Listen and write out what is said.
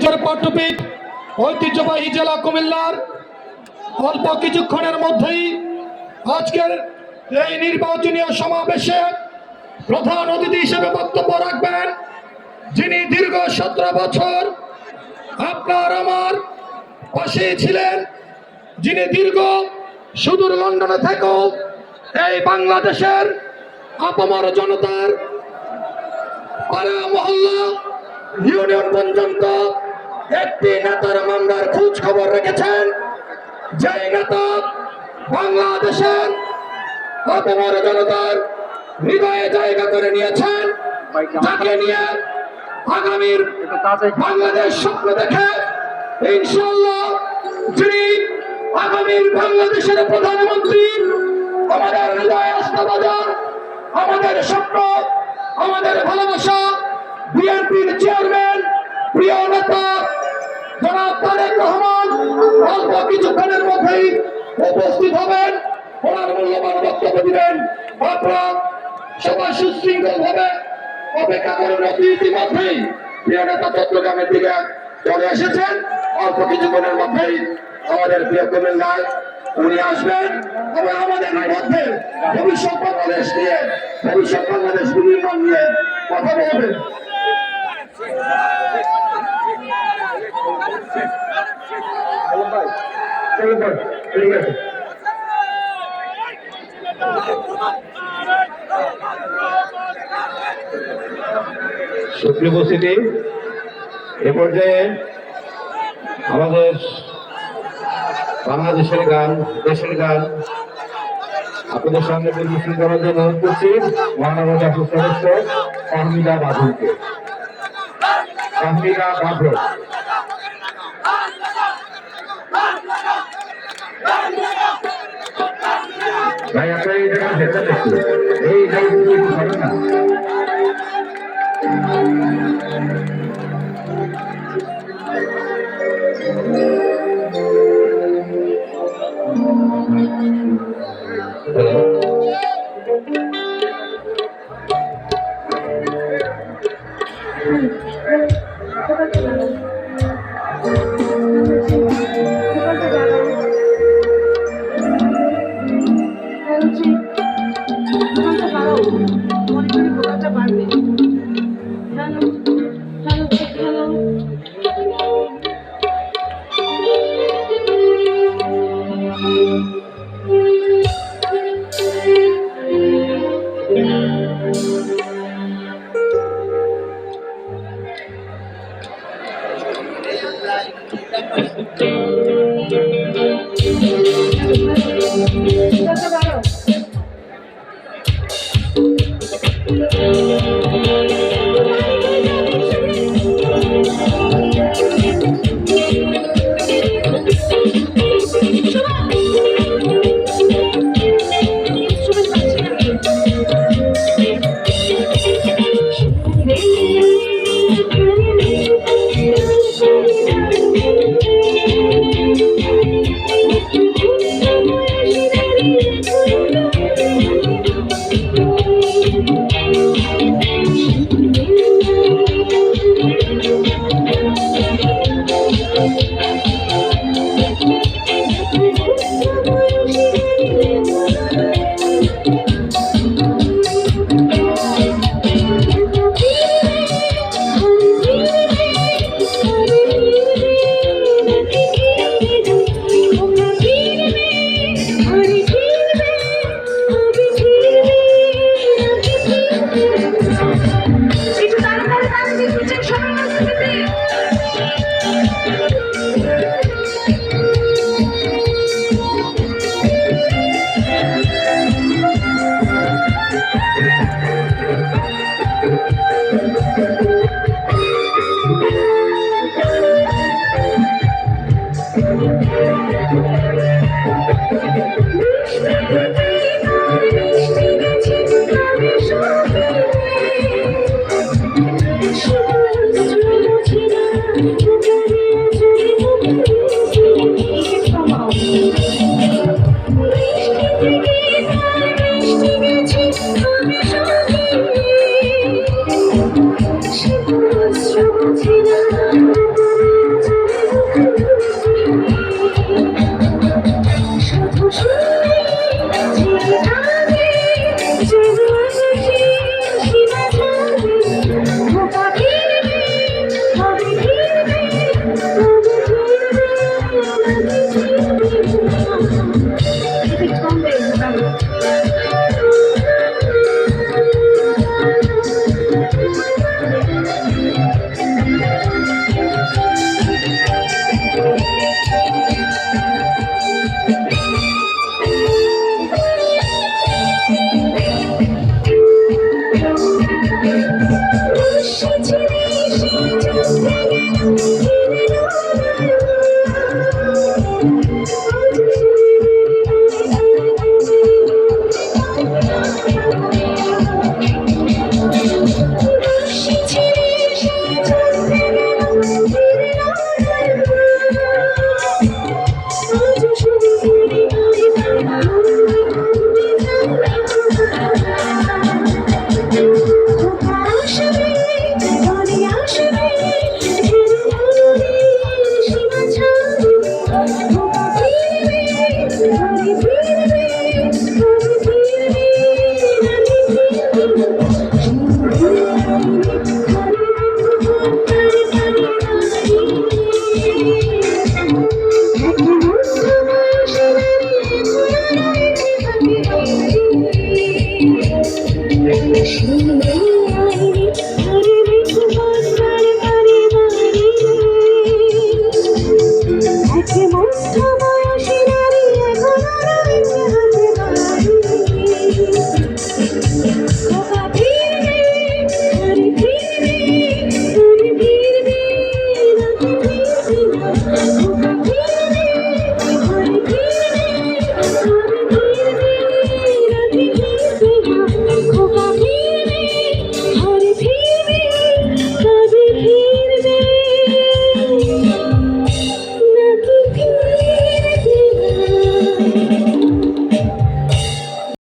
বাংলাদেশের পট্টপিক ঐতিহ্যবাহী জেলা কুমিল্লার অল্প কিছুক্ষণের মধ্যেই আজকের এই নির্বাচনীয় সমাবেশে প্রধান অতিথি হিসেবে বক্তব্য রাখবেন যিনি দীর্ঘ 17 বছর আপনার আমার পাশে ছিলেন, যিনি দীর্ঘ সুদূর লন্ডনে থেকেও এই বাংলাদেশের আপামর জনতার পাড়া মহল্লা ইউনিয়ন পর্যন্ত একটি নেতার মামলার খোঁজ খবর রেখেছেন, যে নেতা বাংলাদেশের আপামর জনতার হৃদয়ে জায়গা করে নিয়েছেন, যাকে নিয়ে আগামীর বাংলাদেশ স্বপ্ন দেখে ইনশাআল্লাহ যিনি আগামীর বাংলাদেশের প্রধানমন্ত্রী, আমাদের হৃদয় আস্থাভাজন, আমাদের স্বপ্ন, আমাদের ভালোবাসা, বিএনপির চেয়ারম্যান, প্রিয় নেতা জনাব তারেক রহমান অল্প কিছুক্ষণের মধ্যেই উপস্থিত হবেন, ওনার মূল্যবান বক্তব্য দিবেন। আপনারা সবাই সুশৃঙ্খল ভাবে অপেক্ষা করুন। ইতিমধ্যেই প্রিয় নেতা চট্টগ্রামের দিকে চলে এসেছেন, অল্প কিছুক্ষণের মধ্যেই আমাদের প্রিয় কুমিল্লায় উনি আসবেন এবং আমাদের মধ্যে ভবিষ্যৎ বাংলাদেশ নিয়ে, ভবিষ্যৎ বাংলাদেশ বিনির্মাণ নিয়ে কথা বলবেন। ঠিক আছে, সুপ্রিয় উপস্থিতি, এ পর্যায়ে আমাদের বাংলাদেশের গান, দেশের গান আপনাদের সামনে পরিবেশন করার জন্য অনুরোধ করছি মহানগর জাতীয় সদস্য ফাহমিদা বাদলকে। ফাহমিদা বাদল, ভাই আপনার এই জায়গায় ভেতর দেখছি, এই জায়গায় হবে না।